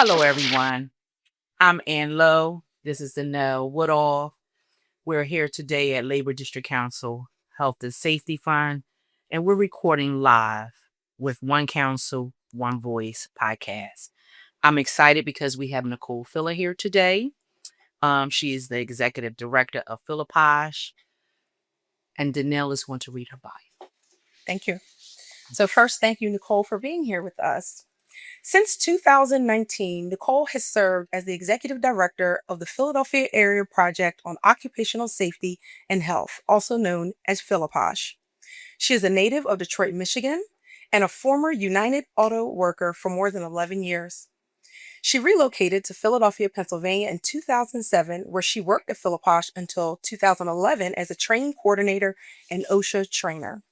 Hello, everyone. I'm Ann Lowe. This is Danelle Woodall. We're here today at Labor District Council Health and Safety Fund, and we're recording live with One Council, One Voice podcast. I'm excited because we have Nicole Fuller here today. She is the Executive Director of PHILAPOSH, and Danelle is going to read her bio. Thank you. So first, thank you, Nicole, for being here with us. Since 2019, Nicole has served as the Executive Director of the Philadelphia Area Project on Occupational Safety and Health, also known as PHILAPOSH. She is a native of Detroit, Michigan, and a former United Auto worker for more than 11 years. She relocated to Philadelphia, Pennsylvania in 2007, where she worked at PHILAPOSH until 2011 as a training coordinator and OSHA trainer.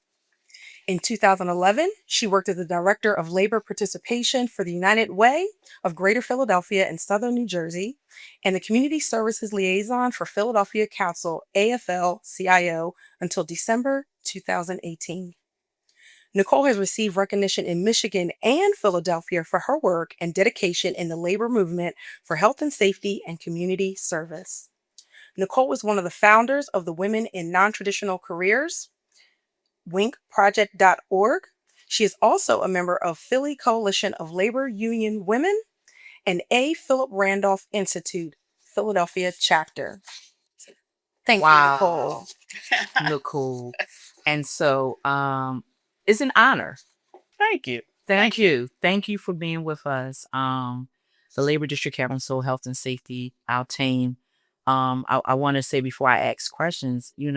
In 2011, she worked as the Director of Labor Participation for the United Way of Greater Philadelphia and Southern New Jersey, and the Community Services Liaison for Philadelphia Council AFL-CIO until December 2018. Nicole has received recognition in Michigan and Philadelphia for her work and dedication in the labor movement for health and safety and community service. Nicole was one of the founders of the Women in Non-Traditional Careers, winkproject.org. She is also a member of Philly Coalition of Labor Union Women and A. Philip Randolph Institute, Philadelphia chapter. Thank you, Nicole. Nicole. And so it's an honor. Thank you. Thank you. Thank you for being with us. The Labor District Council Health and Safety, our team. I want to say before I ask questions, you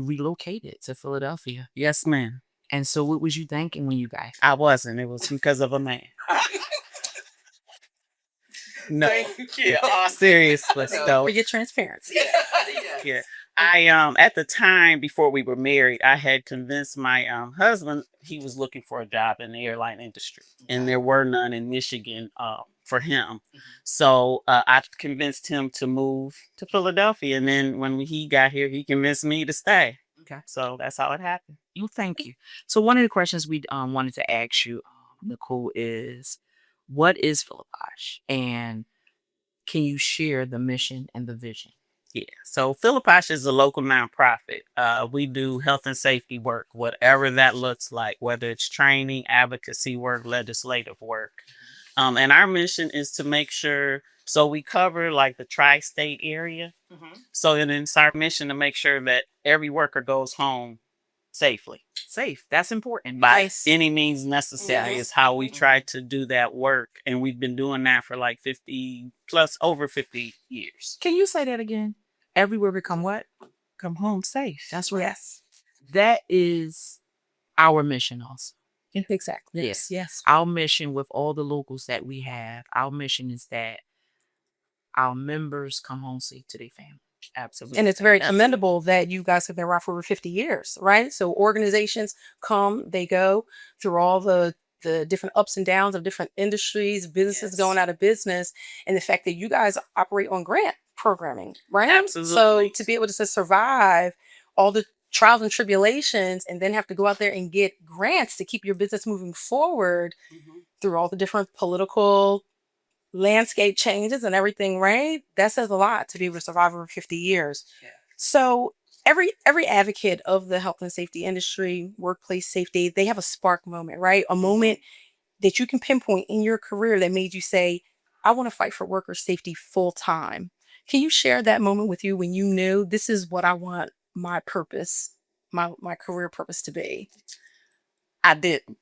relocated to Philadelphia. Yes, ma'am. And so what was you thinking when you got here? I wasn't. It was because of a man. No. Thank you. Seriously, though. For your transparency. Yeah. I at the time before we were married, I had convinced my husband he was looking for a job in the airline industry, and there were none in Michigan for him. So I convinced him to move to Philadelphia, and then when he got here, he convinced me to stay. Okay. So that's how it happened. You thank you. So one of the questions we wanted to ask you, Nicole, is what is PHILAPOSH, and can you share the mission and the vision? Yeah. So PHILAPOSH is a local nonprofit. We do health and safety work, whatever that looks like, whether it's training, advocacy work, legislative work. And our mission is to make sure, so we cover like the tri-state area. So it's our mission to make sure that every worker goes home safely. Safe. That's important. By Nice. any means necessary is how we try to do that work. And we've been doing that for like 50 plus over 50 years. Can you say that again? Everywhere we come what? Come home safe. That's right. Yes. That is our mission also. Exactly. Yes. Yes. Our mission with all the locals that we have, our mission is that our members come home safe to their family. Absolutely. And it's very commendable that you guys have been around for over 50 years, right? So organizations come, they go through all the different ups and downs of different industries, businesses Yes. going out of business, and the fact that you guys operate on grant programming, right? Absolutely. So to be able to survive all the trials and tribulations and then have to go out there and get grants to keep your business moving forward through all the different political landscape changes and everything, right? That says a lot to be able to survive over 50 years. Yeah. So every advocate of the health and safety industry, workplace safety, they have a spark moment, right? A moment that you can pinpoint in your career that made you say, I want to fight for worker safety full time. Can you share that moment with you when you knew this is what I want my purpose, my career purpose to be? I didn't.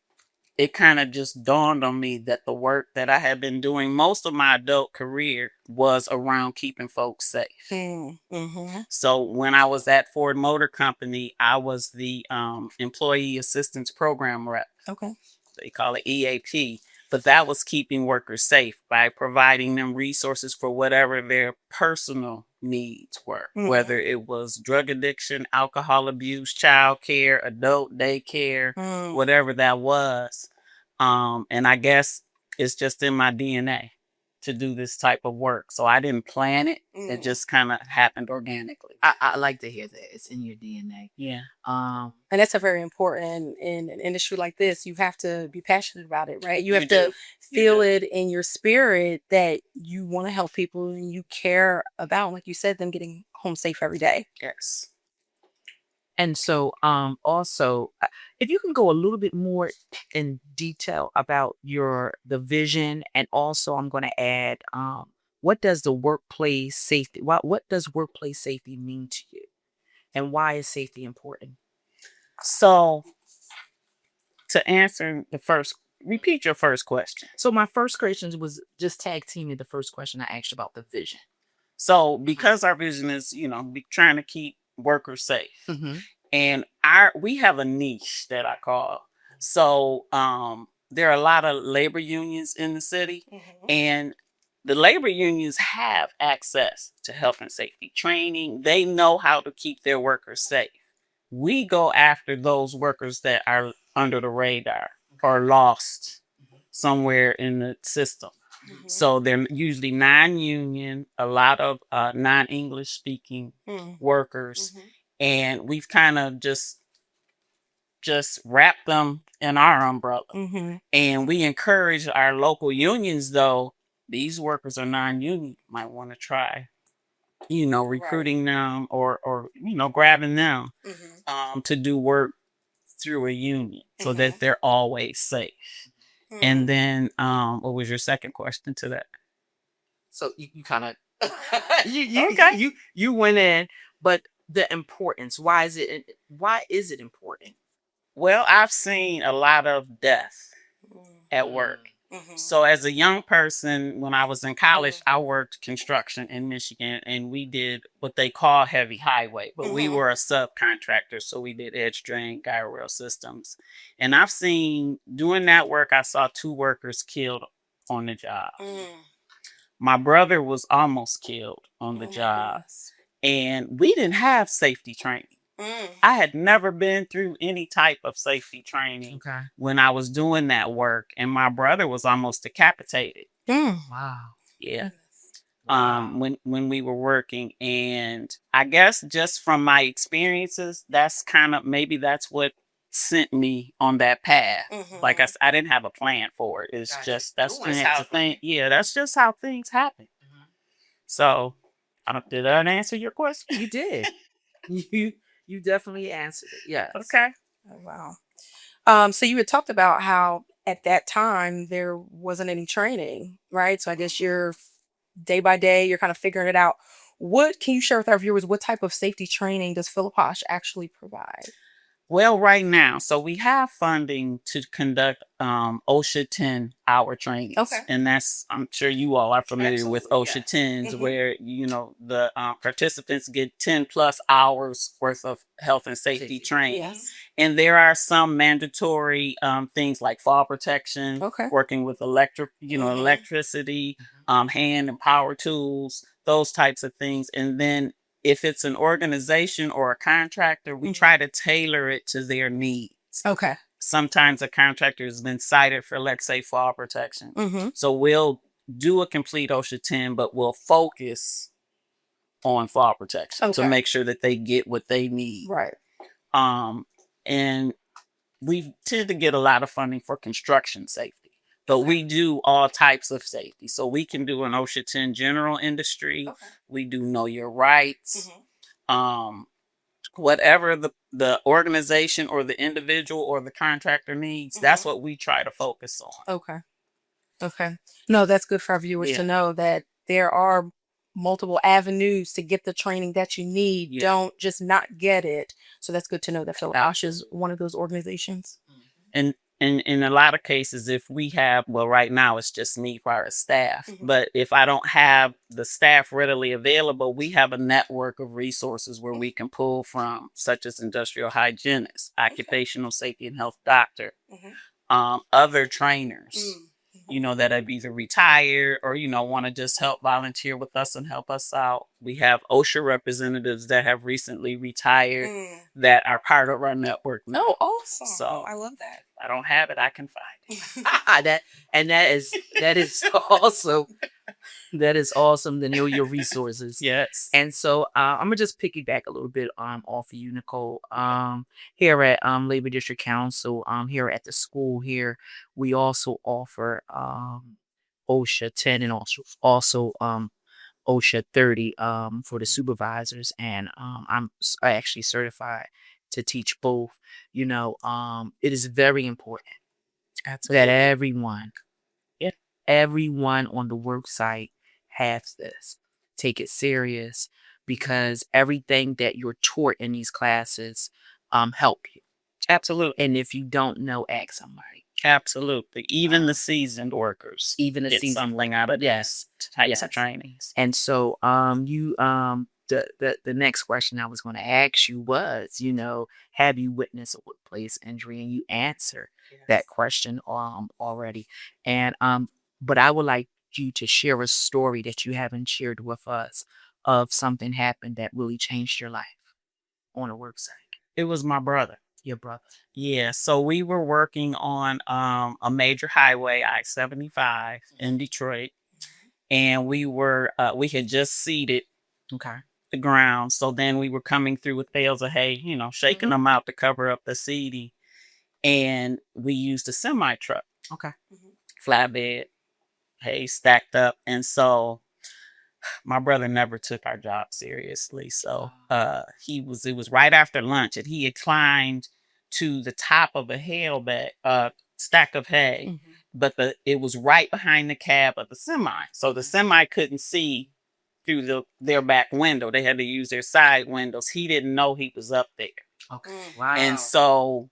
It kind of just dawned on me that the work that I had been doing most of my adult career was around keeping folks safe. Mm-hmm. So when I was at Ford Motor Company, I was the employee assistance program rep. Okay. They call it EAP. But that was keeping workers safe by providing them resources for whatever their personal needs were, whether it was drug addiction, alcohol abuse, child care, adult daycare, whatever that was. And I guess it's just in my DNA to do this type of work. So I didn't plan it. It just kind of happened organically. I like to hear that. It's in your DNA. Yeah. And that's a very important in an industry like this. You have to be passionate about it, right? You have You to do. feel it in your spirit that you want to help people and you care about, like you said, them getting home safe every day. Yes. And so, also, if you can go a little bit more in detail about the vision, and also I'm going to add, what does the workplace safety, what does workplace safety mean to you, and why is safety important? So to answer repeat your first question. So my first question was just tag teaming the first question I asked about the vision. So because our vision is, trying to keep workers safe, Mm-hmm. and we have a niche that I call. So there are a lot of labor unions in the city, and the labor unions have access to health and safety training. They know how to keep their workers safe. We go after those workers that are under the radar or lost somewhere in the system. So they're usually non-union, a lot of non-English speaking workers, and we've kind of just wrapped them in our umbrella. And we encourage our local unions, though these workers are non-union, might want to try, recruiting them or grabbing them to do work through a union so that they're always safe. And then, what was your second question to that? So you kind of you went in, but the importance. Why is it important? Well, I've seen a lot of death at work. So as a young person, when I was in college, I worked construction in Michigan, and we did what they call heavy highway, but we were a subcontractor. So we did edge drain, guide rail systems. And I've seen, doing that work, I saw 2 workers killed on the job. My brother was almost killed on the job, and we didn't have safety training. I had never been through any type of safety training when I was doing that work, and my brother was almost decapitated. Wow. Yeah. When we were working, and I guess just from my experiences, that's what sent me on that path. Like I didn't have a plan for it. It's just that's how things. Yeah, that's just how things happen. So, did that answer your question? You did. you definitely answered it. Yes. Okay. Oh, wow. So you had talked about how at that time there wasn't any training, right? So I guess you're day by day, you're kind of figuring it out. What can you share with our viewers? What type of safety training does PHILAPOSH actually provide? Well, right now, so we have funding to conduct OSHA 10-hour trainings. Okay. And that's, I'm sure you all are familiar with OSHA 10s, Mhm. where, the participants get 10 plus hours worth of health and safety training. Yes. And there are some mandatory things like fall protection, Okay. working with electricity, hand and power tools, those types of things. And then if it's an organization or a contractor, we try to tailor it to their needs. Okay. Sometimes a contractor has been cited for, let's say, fall protection. So we'll do a complete OSHA 10, but we'll focus on fall protection to make sure that they get what they need. Right. And we tend to get a lot of funding for construction safety. But we do all types of safety. So we can do an OSHA 10 general industry. We do know your rights. Whatever the organization or the individual or the contractor needs, that's what we try to focus on. Okay. No, that's good for our viewers to know that there are multiple avenues to get the training that you need. Yeah. Don't just not get it. So that's good to know that PHILAPOSH is one of those organizations. And in a lot of cases, if we have, well, right now it's just me for our staff, but if I don't have the staff readily available, we have a network of resources where we can pull from, such as industrial hygienists, occupational safety and health doctor, other trainers, that have either retired or, want to just help volunteer with us and help us out. We have OSHA representatives that have recently retired Mm. that are part of our network. Oh, awesome. So Oh, I love that. I don't have it. I can find it. that is awesome. That is awesome to know your resources. Yes. And so I'm gonna just piggyback a little bit off of you, Nicole. Here at Labor District Council, here at the school here, we also offer OSHA 10 and also OSHA 30 for the supervisors, and I'm actually certified to teach both. It is very important that everyone on the work site has this. Take it serious because everything that you're taught in these classes help you. Absolutely. And if you don't know, ask somebody. Absolutely. Even the seasoned workers. Even the get seasoned something out of Yes. these types Yes. of trainings. And so you the next question I was going to ask you was, have you witnessed a workplace injury? And you answered that question already. And but I would like you to share a story that you haven't shared with us of something happened that really changed your life on a work site. It was my brother. Your brother. Yeah. So we were working on a major highway, I-75 in Detroit. And we had just seeded Okay. the ground. So then we were coming through with bales of hay, shaking them out to cover up the seeding. And we used a semi truck, Okay. flatbed, hay stacked up. And so my brother never took our job seriously. So it was right after lunch, and he had climbed to the top of a stack of hay, but it was right behind the cab of the semi. So the semi couldn't see through their back window. They had to use their side windows. He didn't know he was up there. Okay. Wow. And so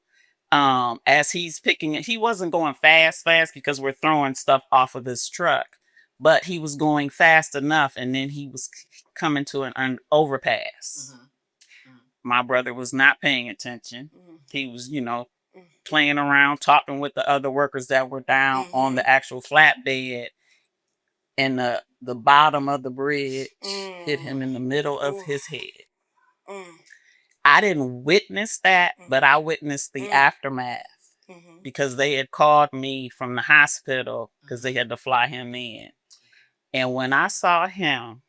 as he's picking it, he wasn't going fast because we're throwing stuff off of this truck, but he was going fast enough, and then he was coming to an overpass. My brother was not paying attention. He was playing around, talking with the other workers that were down on the actual flatbed, and the bottom of the bridge hit him in the middle of his head. I didn't witness that, but I witnessed the aftermath because they had called me from the hospital because they had to fly him in. And when I saw him,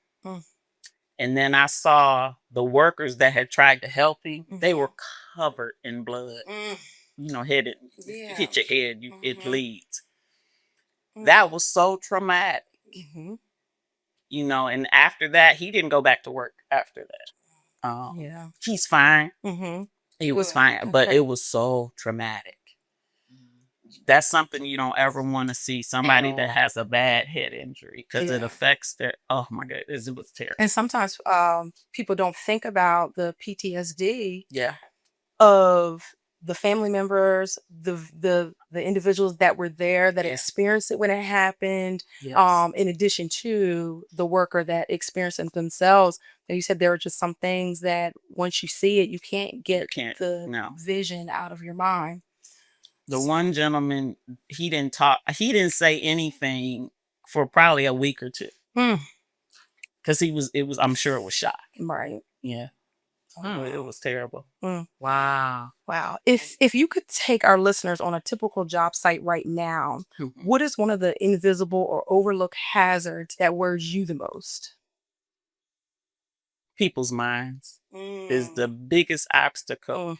and then I saw the workers that had tried to help him, they were covered in blood. Hit your head, it bleeds. That was so traumatic. And after that, he didn't go back to work after that. He's fine. He was fine, but it was so traumatic. That's something you don't ever want to see, somebody that has a bad head injury, because it affects their, oh my goodness, it was terrible. And sometimes people don't think about the PTSD Yeah. of the family members, the individuals that were there that experienced it when it happened. Yes. In addition to the worker that experienced it themselves. And you said there are just some things that once you see it, you can't get the vision out of your mind. The one gentleman, he didn't talk. He didn't say anything for probably a week or two. Because I'm sure it was shock. Right. Yeah. It was terrible. Wow. Wow. If you could take our listeners on a typical job site right now, what is one of the invisible or overlooked hazards that worries you the most? People's minds is the biggest obstacle.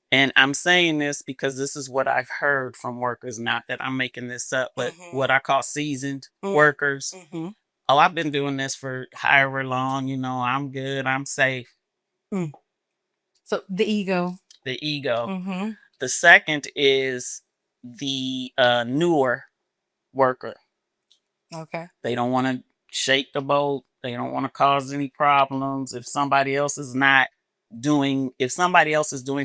And I'm saying this because this is what I've heard from workers, not that I'm making this up, but what I call seasoned workers. Oh, I've been doing this for however long, I'm good, I'm safe. So the ego. The ego. The second is the newer worker. Okay. They don't want to shake the boat. They don't want to cause any problems. If somebody else is doing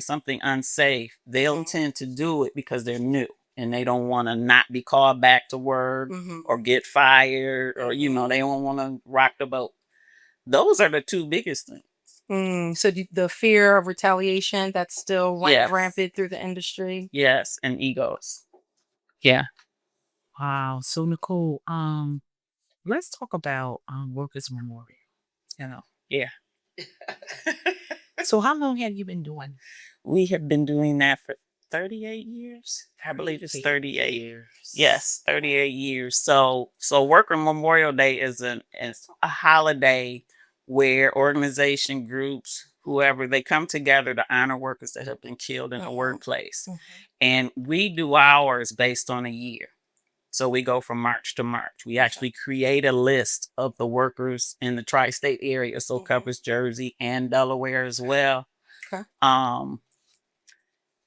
something unsafe, they'll tend to do it because they're new and they don't want to not be called back to work or get fired or, they don't want to rock the boat. Those are the two biggest things. So the fear of retaliation that's still rampant through the industry. Yes, and egos. Yeah. Wow. So Nicole, let's talk about Workers Memorial. Yeah. So how long have you been doing? We have been doing that for 38 years. I believe it's 38 years. Yes, 38 years. So Worker Memorial Day is a holiday where organization groups, whoever, they come together to honor workers that have been killed in the workplace. And we do ours based on a year. So we go from March to March. We actually create a list of the workers in the tri-state area, so covers Jersey and Delaware as well. Okay.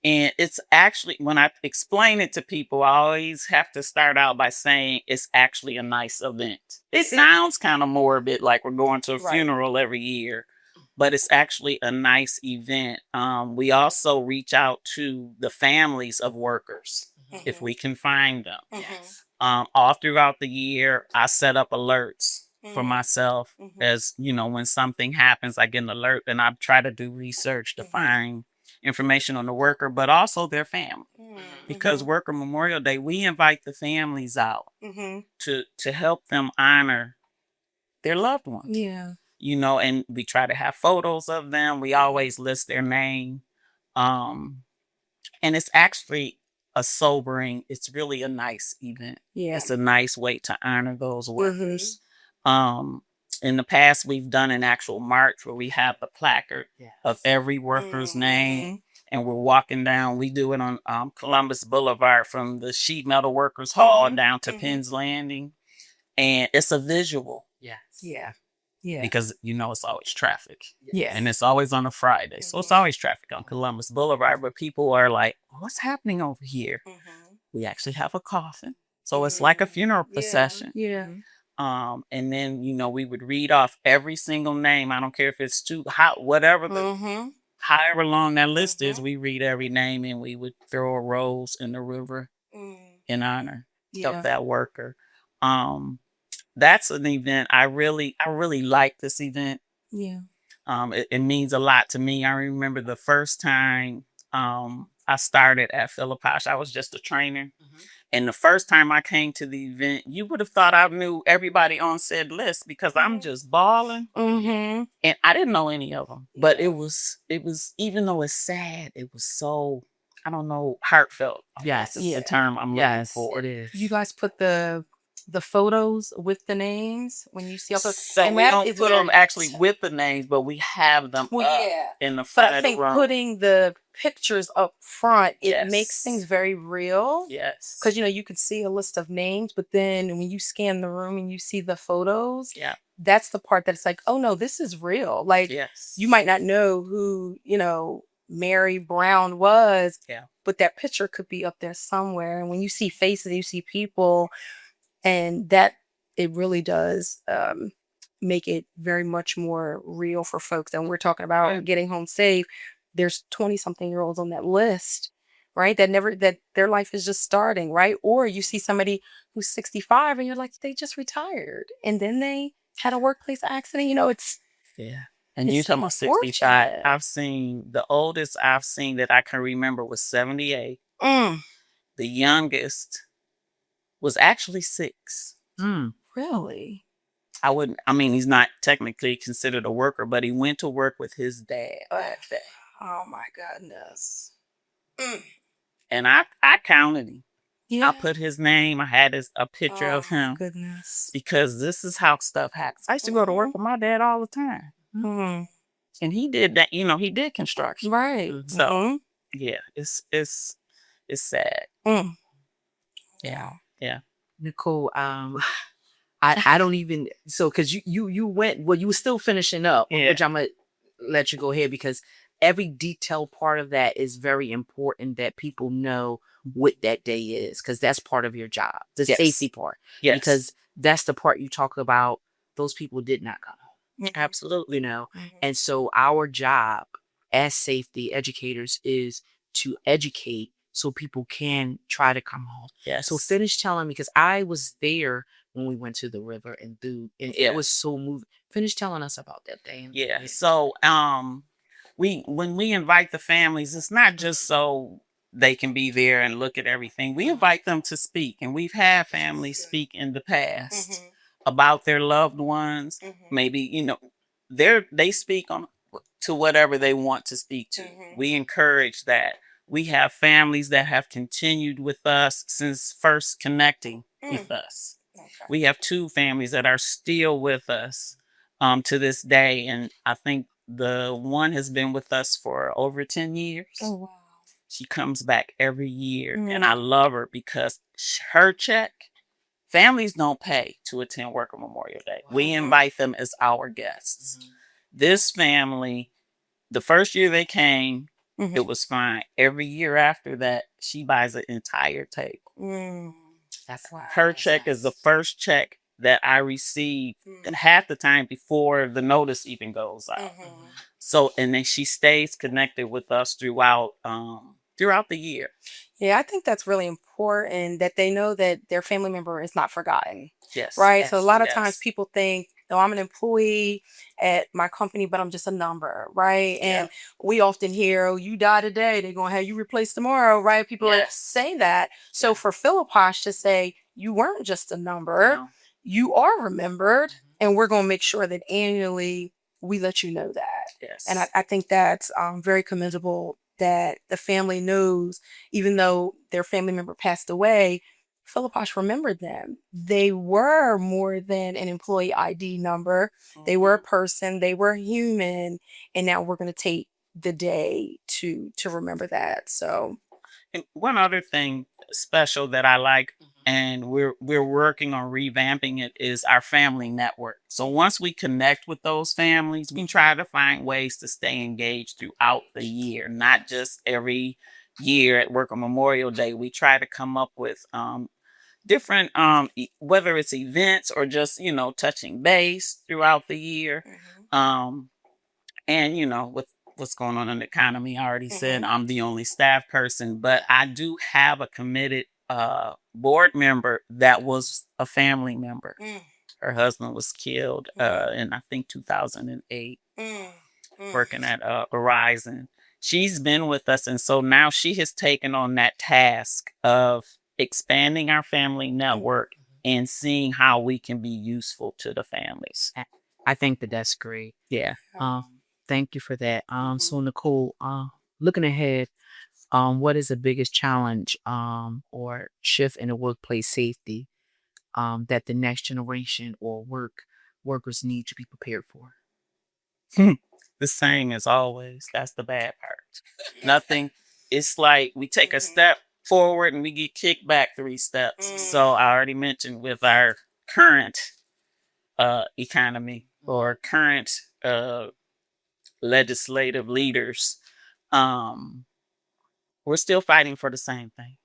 And it's actually, when I explain it to people, I always have to start out by saying it's actually a nice event. It sounds kind of morbid, like we're going to a funeral every year, but it's actually a nice event. We also reach out to the families of workers if we can find them. All throughout the year, I set up alerts for myself. As you know, when something happens, I get an alert and I try to do research to find information on the worker, but also their family. Because Worker Memorial Day, we invite the families out to help them honor their loved ones. Yeah. You know, and we try to have photos of them. We always list their name. And it's actually it's really a nice event. Yeah. It's a nice way to honor those workers. In the past, we've done an actual march where we have the placard of every worker's name, and we're walking down. We do it on Columbus Boulevard from the Sheet Metal Workers Hall down to Penn's Landing, and it's a visual. Yes. Yeah. Yeah. Because you know it's always traffic. Yeah. And it's always on a Friday. So it's always traffic on Columbus Boulevard, but people are like, what's happening over here? We actually have a coffin. So it's like a funeral procession. Yeah. And then, you know, we would read off every single name. I don't care if it's however long that list is, we read every name and we would throw a rose in the river in honor of that worker. That's an event I really like this event. Yeah. It means a lot to me. I remember the first time I started at PHILAPOSH, I was just a trainer. And the first time I came to the event, you would have thought I knew everybody on said list because I'm just bawling. And I didn't know any of them. But it was, even though it's sad, it was so, I don't know, heartfelt. Yes. It's the term I'm looking for. It is. You guys put the photos with the names when you see all those. So we don't put them actually with the names, but we have them in the front But I of the think room. putting the pictures up front, it Yes. makes things very real. Yes. Because, you know, you could see a list of names, but then when you scan the room and you see the photos, that's the part that's like, oh, no, this is real. Like, you might not know who, you know, Mary Brown was, but that picture could be up there somewhere. And when you see faces, you see people, and that it really does make it very much more real for folks. And we're talking about getting home safe. There's 20-something-year-olds on that list, right? That their life is just starting, right? Or you see somebody who's 65 and you're like, they just retired and then they had a workplace accident. You know, it's And you're talking about 65. I've seen, the oldest I've seen that I can remember was 78. The youngest was actually 6. Really? I mean, he's not technically considered a worker, but he went to work with his dad that day. Oh my goodness. And I counted him. Yeah. I put his name, I had a picture of him. Goodness. Because this is how stuff happens. I used to go to work with my dad all the time. And he did that, you know, he did construction. Right. So yeah, it's sad. Yeah. Nicole, I don't even, so because you went, well, you were still finishing up, which I'm gonna let you go ahead, because every detailed part of that is very important that people know what that day is, because that's part of your job, the safety part. Because that's the part you talk about, those people did not come home. Absolutely. You know, and so our job as safety educators is to educate so people can try to come home. So finish telling me, because I was there when we went to the river and it was so moving. Finish telling us about that day. So when we invite the families, it's not just so they can be there and look at everything. We invite them to speak, and we've had families speak in the past about their loved ones. Maybe, you know, they speak on to whatever they want to speak to. We encourage that. We have families that have continued with us since first connecting with us. Okay. We have 2 families that are still with us to this day, and I think the one has been with us for over 10 years. Oh, wow. She comes back every year, and I love her because her check, families don't pay to attend Worker Memorial Day. We invite them as our guests. This family, the first year they came, it was fine. Every year after that, she buys an entire table. That's why Her check is the first check that I receive half the time before the notice even goes out. So, and then she stays connected with us throughout the year. Yeah, I think that's really important that they know that their family member is not forgotten. Yes. Right. So a lot of yes. times people think, oh, I'm an employee at my company, but I'm just a number. Right. And we often hear, oh, you die today, they're going to have you replaced tomorrow. Right. People say that. So for PHILAPOSH to say, you weren't just a number, you are remembered, and we're going to make sure that annually we let you know that. Yes. And I think that's very commendable that the family knows, even though their family member passed away, PHILAPOSH remembered them. They were more than an employee ID number. They were a person. They were human. And now we're going to take the day to remember that. So, and one other thing special that I like, and we're working on revamping it, is our family network. So once we connect with those families, we try to find ways to stay engaged throughout the year, not just every year at Worker Memorial Day. We try to come up with different whether it's events or just touching base throughout the year. And with what's going on in the economy, I already said I'm the only staff person, but I do have a committed board member that was a family member. Her husband was killed in I think 2008 working at Verizon. She's been with us, and so now she has taken on that task of expanding our family network and seeing how we can be useful to the families. I think that that's great. Yeah. Thank you for that. So Nicole, looking ahead, what is the biggest challenge or shift in the workplace safety that the next generation or workers need to be prepared for? The same as always. That's the bad part. Nothing. It's like we take a step forward and we get kicked back 3 steps. So I already mentioned with our current economy or current legislative leaders, we're still fighting for the same thing.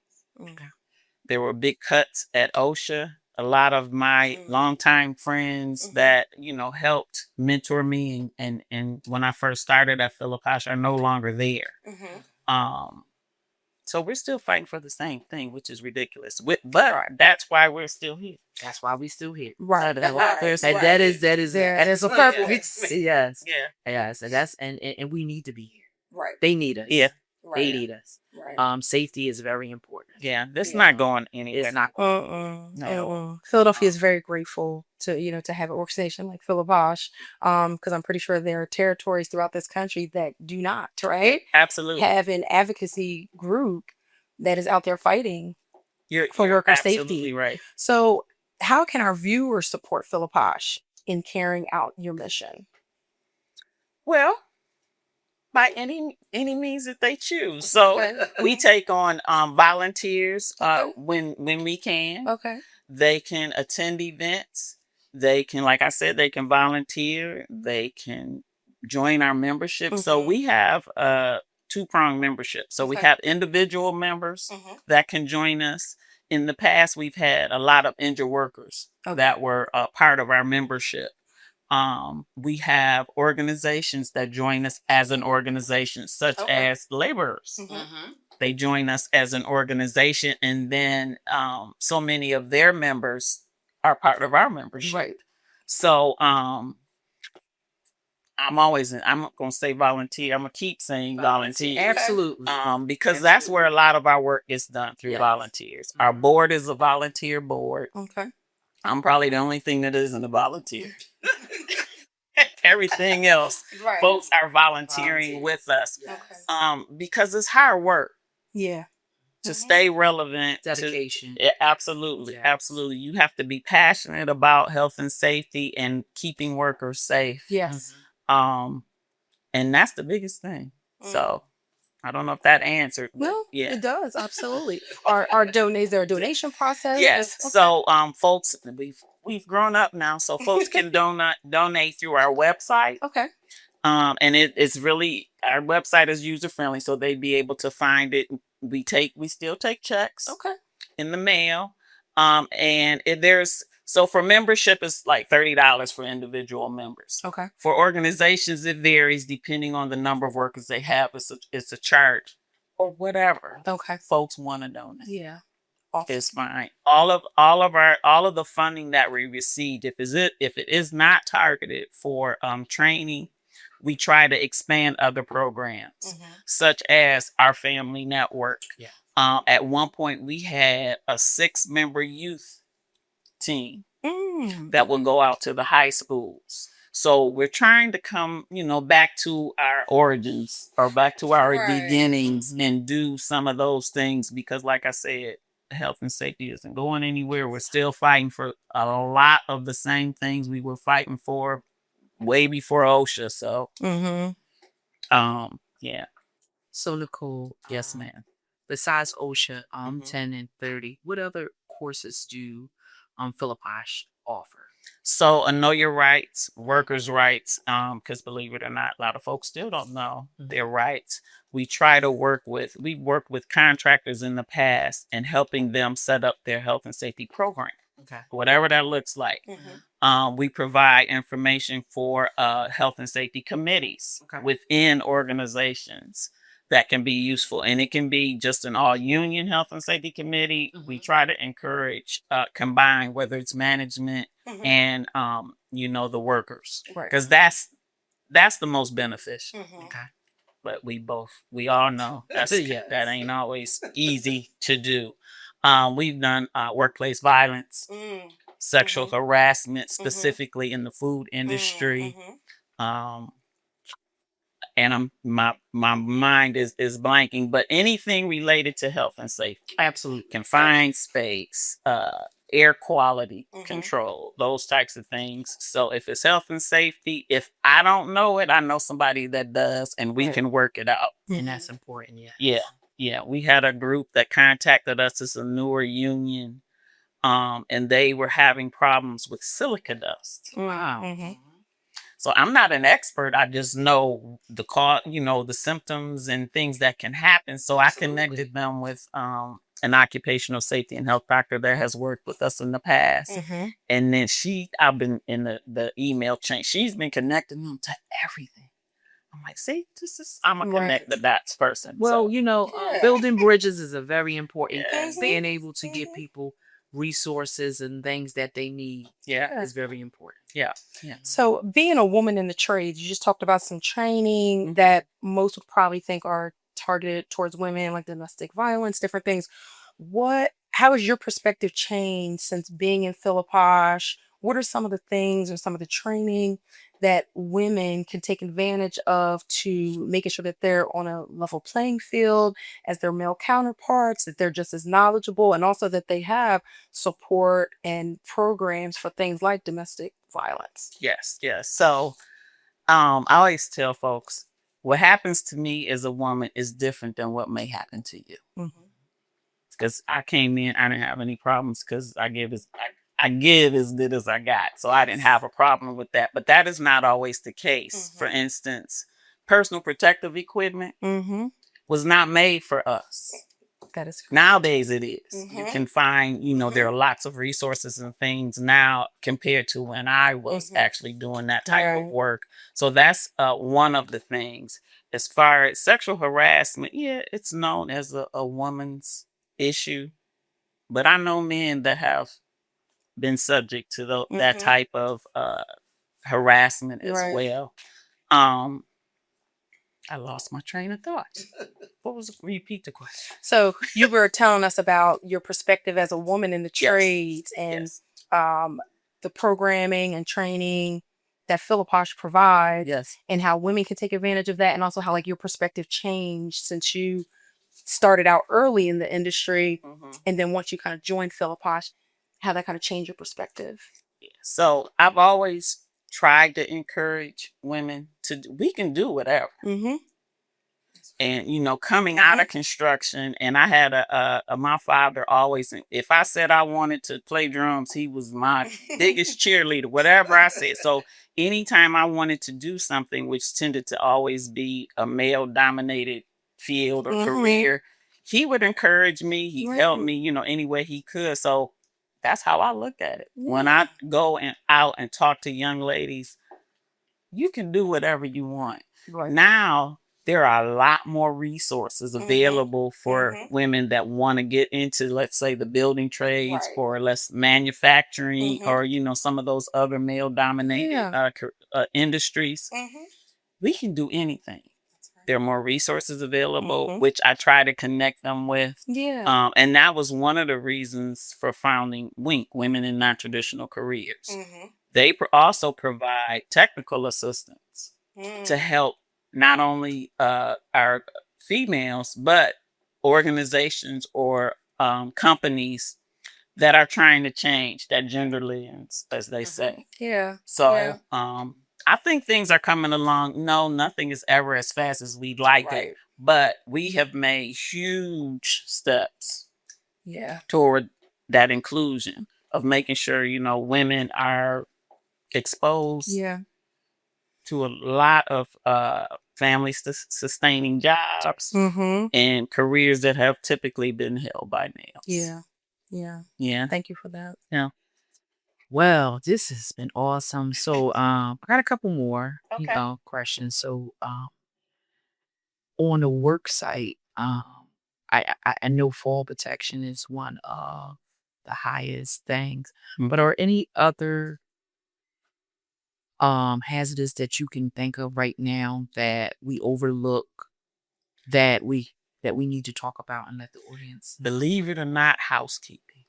There were big cuts at OSHA. A lot of my longtime friends that helped mentor me and when I first started at PHILAPOSH are no longer there. So we're still fighting for the same thing, which is ridiculous. But that's why we're still here. That's why we still here. right. That is a purpose. Yes. Yeah. Yes. And that's and we need to be here. Right. They need us. Yeah. They need us. Right. Safety is very important. Yeah. That's not going anywhere. It's not. No. Philadelphia is very grateful to to have an organization like PHILAPOSH, because I'm pretty sure there are territories throughout this country that do not, right? Absolutely. Have an advocacy group that is out there fighting You're worker absolutely safety. right. So, how can our viewers support PHILAPOSH in carrying out your mission? Well, by any means that they choose. So we take on volunteers when we can. Okay. They can attend events. They can, like I said, they can volunteer. They can join our membership. So we have a 2-pronged membership. So we have individual members that can join us. In the past, we've had a lot of injured workers that were a part of our membership. We have organizations that join us as an organization, such as laborers. They join us as an organization, and then so many of their members are part of our membership. Right. So I'm going to say volunteer. I'm going to keep saying volunteer. Absolutely. Because that's where a lot of our work is done, through volunteers. Our board is a volunteer board. Okay. I'm probably the only thing that isn't a volunteer. everything else, Right. folks are volunteering with us. Okay. Because it's hard work Yeah. to stay relevant. Dedication. Absolutely. Yes. Absolutely. You have to be passionate about health and safety and keeping workers safe. Yes. And that's the biggest thing. So I don't know if that answered. But No, yeah. it does. Absolutely. Is there a donation process? Yes. Okay. So folks, we've grown up now, so folks can donate through our website. Okay. And it's really, our website is user friendly, so they'd be able to find it. We still take checks Okay. in the mail. And so for membership, it's like $30 for individual members. Okay. For organizations, it varies depending on the number of workers they have. It's a charge or whatever. Okay. Folks want to donate. Yeah. Awesome. It's fine. All of the funding that we received, if it is not targeted for training, we try to expand other programs, such as our family network. Yeah. At one point, we had a 6-member youth team that would go out to the high schools. So we're trying to come, back to our origins or back to our beginnings and do some of those things because, like I said, health and safety isn't going anywhere. We're still fighting for a lot of the same things we were fighting for way before OSHA. So, yeah. So Nicole, Yes, ma'am. besides OSHA 10 and 30, what other courses do PHILAPOSH offer? So know your rights, workers' rights, because believe it or not, a lot of folks still don't know their rights. We've worked with contractors in the past and helping them set up their health and safety program. Okay. Whatever that looks like. We provide information for health and safety committees within organizations that can be useful. And it can be just an all-union health and safety committee. We try to encourage combine, whether it's management and, the workers. Because that's the most beneficial. Okay. But we all know that ain't always easy to do. We've done workplace violence, sexual harassment, specifically in the food industry. And my mind is blanking, but anything related to health and safety. Absolutely. Confined space, air quality control, those types of things. So if it's health and safety, if I don't know it, I know somebody that does, and we can work it out. And that's important, yeah. Yeah. We had a group that contacted us as a newer union, and they were having problems with silica dust. Wow. So I'm not an expert. I just know the cause, the symptoms and things that can happen. So I connected them with an occupational safety and health doctor that has worked with us in the past. And then I've been in the email chain. She's been connecting them to everything. I'm like, see, I'm going to connect the dots person. Well, building bridges is a very important thing. Being able to give people resources and things that they need is very important. Yeah. So being a woman in the trades, you just talked about some training that most would probably think are targeted towards women, like domestic violence, different things. How has your perspective changed since being in PHILAPOSH? What are some of the things or some of the training that women can take advantage of to making sure that they're on a level playing field as their male counterparts, that they're just as knowledgeable, and also that they have support and programs for things like domestic violence? Yes. So I always tell folks, what happens to me as a woman is different than what may happen to you. Because I came in, I didn't have any problems because I give as good as I got. So I didn't have a problem with that. But that is not always the case. For instance, personal protective equipment was not made for us. That is correct. Nowadays it is. You can find, there are lots of resources and things now compared to when I was actually doing that type of work. So that's one of the things. As far as sexual harassment, it's known as a woman's issue. But I know men that have been subject to that type of harassment as well. I lost my train of thought. Repeat the question. So you were telling us about your perspective as a woman in the trades and the programming and training that PHILAPOSH provides, Yes. and how women can take advantage of that, and also how like your perspective changed since you started out early in the industry, and then once you kind of joined PHILAPOSH, how that kind of changed your perspective. So I've always tried to encourage women we can do whatever. Mm-hmm. And coming out of construction, and I had my father always, if I said I wanted to play drums, he was my biggest cheerleader, whatever I said. So anytime I wanted to do something, which tended to always be a male dominated field or career, he would encourage me. He helped me, any way he could. So that's how I look at it. When I go out and talk to young ladies, you can do whatever you want. Right. Now, there are a lot more resources available for women that want to get into, let's say, the building trades, or less manufacturing, or some of those other male dominated industries. We can do anything. There are more resources available, which I try to connect them with. Yeah. And that was one of the reasons for founding WINK, Women in Non-Traditional Careers. They also provide technical assistance to help not only our females, but organizations or companies that are trying to change that gender lens, as they say. Yeah. So I think things are coming along. No, nothing is ever as fast as we'd like it, but we have made huge steps toward that inclusion of making sure, women are exposed to a lot of family sustaining jobs and careers that have typically been held by males. Yeah. Yeah. Thank you for that. Yeah. Well, this has been awesome. So, I got a couple more, questions. So, on the work site, I know fall protection is one of the highest things, but are any other hazardous that you can think of right now that we overlook that we need to talk about and let the audience know? Believe it or not, housekeeping.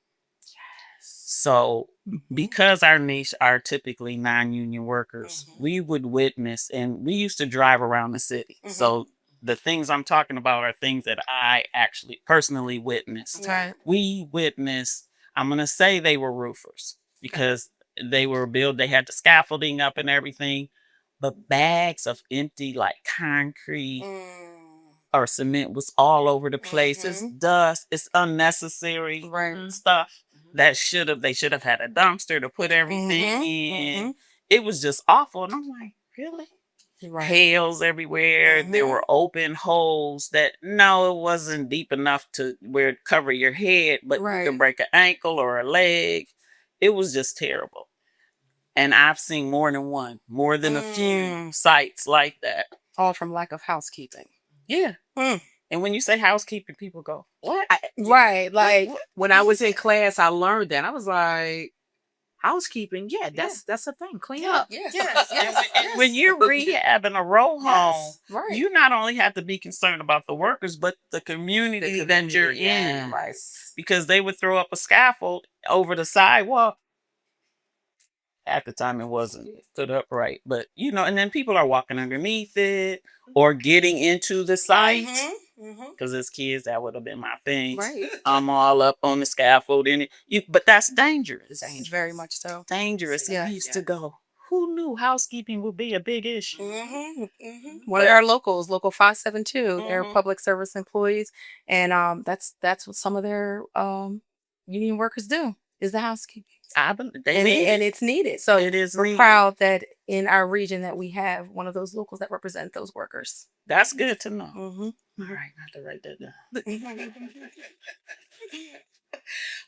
So, because our niche are typically non-union workers, we would witness, and we used to drive around the city. So, the things I'm talking about are things that I actually personally witnessed. Right. We witnessed, I'm going to say they were roofers because they had the scaffolding up and everything, but bags of empty like concrete or cement was all over the place. It's dust, it's unnecessary stuff that they should have had a dumpster to put everything in. It was just awful. And I'm like, really? Pails everywhere. There were open holes that, no, it wasn't deep enough to where it cover your head, but you could break an ankle or a leg. It was just terrible. And I've seen more than a few sites like that. All from lack of housekeeping. Yeah. And when you say housekeeping, people go, what? Like When I was in class, I learned that. I was like, housekeeping, that's a thing. Clean up. And when you're rehabbing a row home, you not only have to be concerned about the workers, but the community that you're in. Because they would throw up a scaffold over the sidewalk. At the time, it wasn't stood up right, but and then people are walking underneath it or getting into the site. Because as kids, that would have been my thing. I'm all up on the scaffold in it. But that's dangerous. Very much so. Dangerous. I used to go, who knew housekeeping would be a big issue? One of our locals, Local 572, they're public service employees, and that's what some of their union workers do is the housekeeping. And it's needed. So we're proud that in our region that we have one of those locals that represent those workers. That's good to know. All right, not to write that down.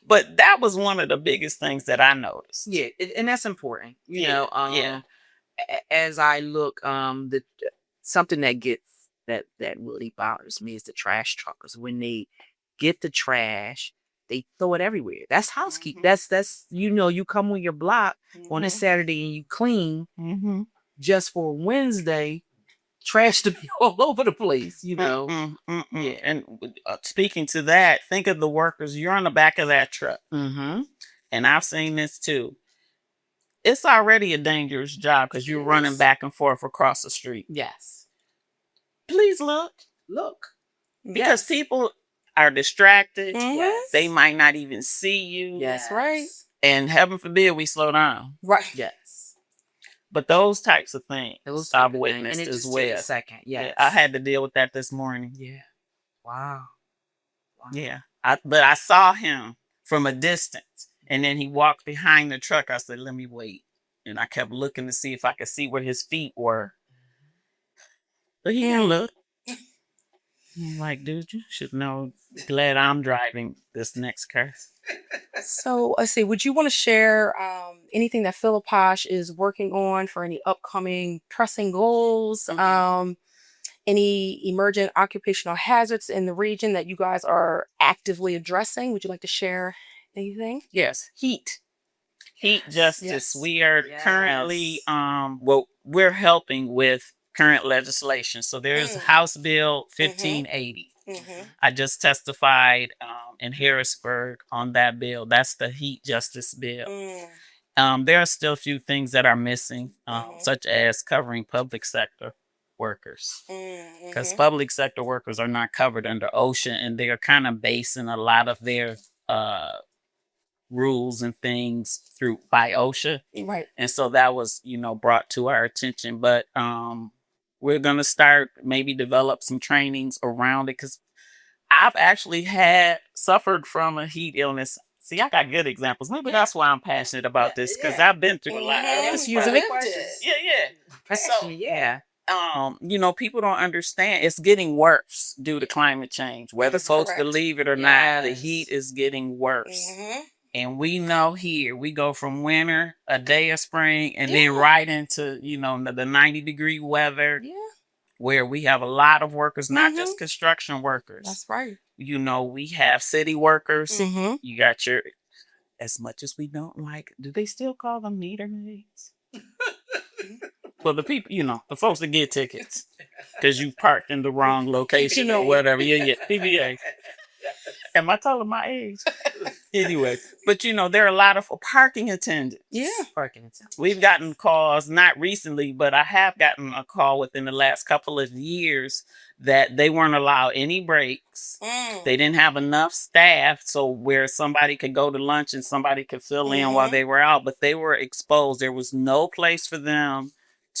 But that was one of the biggest things that I noticed. Yeah, and that's important. As I look, something that really bothers me is the trash truckers. When they get the trash, they throw it everywhere. That's housekeeping. That's you come on your block on a Saturday and you clean just for Wednesday, trash to be all over the place, Yeah. And speaking to that, think of the workers. You're on the back of that truck. And I've seen this too. it's already a dangerous job because you're running back and forth across the street. Yes. Please look. Because Yes. people are distracted. Mhm. Yes. They might not even see you. That's right. And heaven forbid we slow down. Right. Yes. But those types of things Those I've type of things. witnessed And it as just takes well. a second. Yes. Yeah, I had to deal with that this morning. Yeah. Wow. Yeah. But I saw him from a distance. And then he walked behind the truck. I said, let me wait. And I kept looking to see if I could see where his feet were. But he didn't look. I'm like, dude, you should know. Glad I'm driving this next car. So let's see. Would you want to share anything that PHILAPOSH is working on for any upcoming pressing goals? Any emergent occupational hazards in the region that you guys are actively addressing? Would you like to share anything? Yes, heat justice. Yes. We are currently well, we're helping with current legislation. So there's House Bill 1580. I just testified in Harrisburg on that bill. That's the heat justice bill. There are still a few things that are missing, such as covering public sector workers, because public sector workers are not covered under OSHA, and they are kind of basing a lot of their rules and things through by OSHA. Right. And so that was, brought to our attention. But we're gonna start maybe develop some trainings around it, because I've actually suffered from a heat illness. See, I got good examples. Maybe that's why I'm passionate about this, because I've been through a lot. Just using it. So, Yeah. People don't understand. It's getting worse due to climate change. Whether folks believe it or not, the heat is getting worse. And we know here, we go from winter, a day of spring, and then right into, the 90-degree weather, where we have a lot of workers, not just construction workers. That's right. We have city workers. Mhm. You got as much as we don't like, do they still call them meter maids? Well, the people, the folks that get tickets because you parked in the wrong location or whatever. Yeah, PBA. Am I telling my age? Anyway, but there are a lot of parking attendants. Yeah. Parking attendants. We've gotten calls, not recently, but I have gotten a call within the last couple of years that they weren't allowed any breaks. They didn't have enough staff, so where somebody could go to lunch and somebody could fill in while they were out, but they were exposed. There was no place for them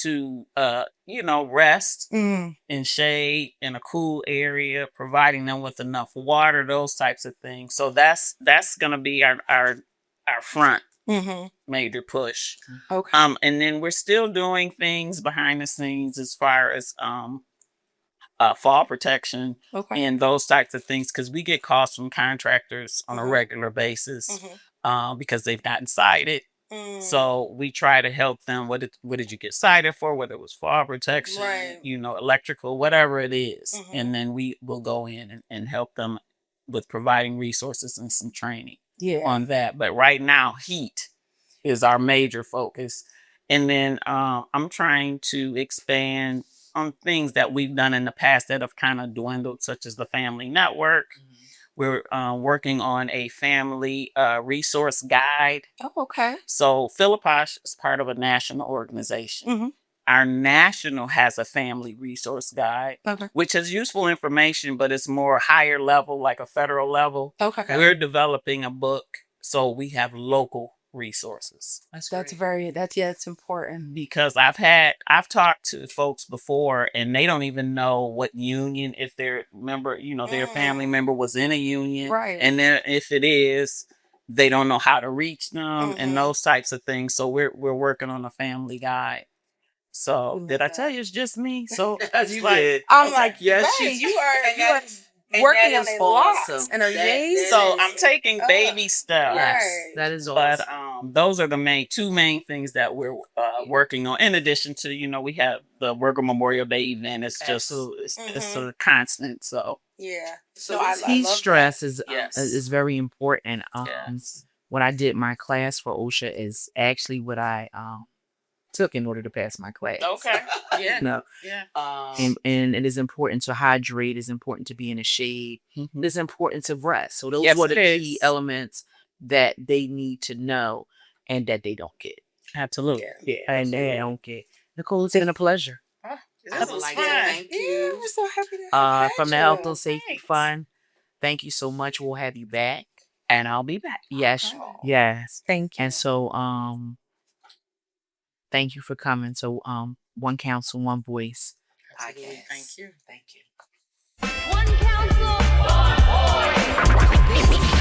to rest in shade in a cool area, providing them with enough water, those types of things. So that's gonna be our front major push. Okay. And then we're still doing things behind the scenes as far as fall protection and those types of things, because we get calls from contractors on a regular basis because they've gotten cited. So we try to help them. What did you get cited for? Whether it was fall protection, electrical, whatever it is. And then we will go in and help them with providing resources and some training on that. But right now, heat is our major focus. And then I'm trying to expand on things that we've done in the past that have kind of dwindled, such as the family network. We're working on a family resource guide. Oh, okay. So PHILAPOSH is part of a national organization. Our national has a family resource guide, which has useful information, but it's more higher level, like a federal level. Okay. We're developing a book, so we have local resources. That's important. Because I've talked to folks before, and they don't even know what union, if their member, their family member was in a union. Right. And then if it is, they don't know how to reach them and those types of things. So we're working on a family guide. So did I tell you it's just me? So You did. I'm like, yes, yes, you you are working on a lot and amazing. So I'm taking baby steps. Yes, that is awesome. But those are the two main things that we're working on. In addition to, we have the Worker Memorial Day event. It's just it's a constant. So So heat stress is very important. Yes. When I did my class for OSHA is actually what I took in order to pass my class. Okay. Yeah. And it is important to hydrate. It's important to be in the shade. It's important to rest. So those Yes, were the it key is. elements that they need to know and that they don't get. Absolutely. Yeah, and they don't care. Nicole, it's been a pleasure. This was like fun. to thank Yeah, we're so happy to have From the you. Health and Safety Thanks. Fund. Thank you so much. We'll have you back. And I'll be back. Yes, Oh, yes. thank you. And so, thank you for coming. So, one council, one voice. Absolutely. Thank you. Thank you. One council, one voice.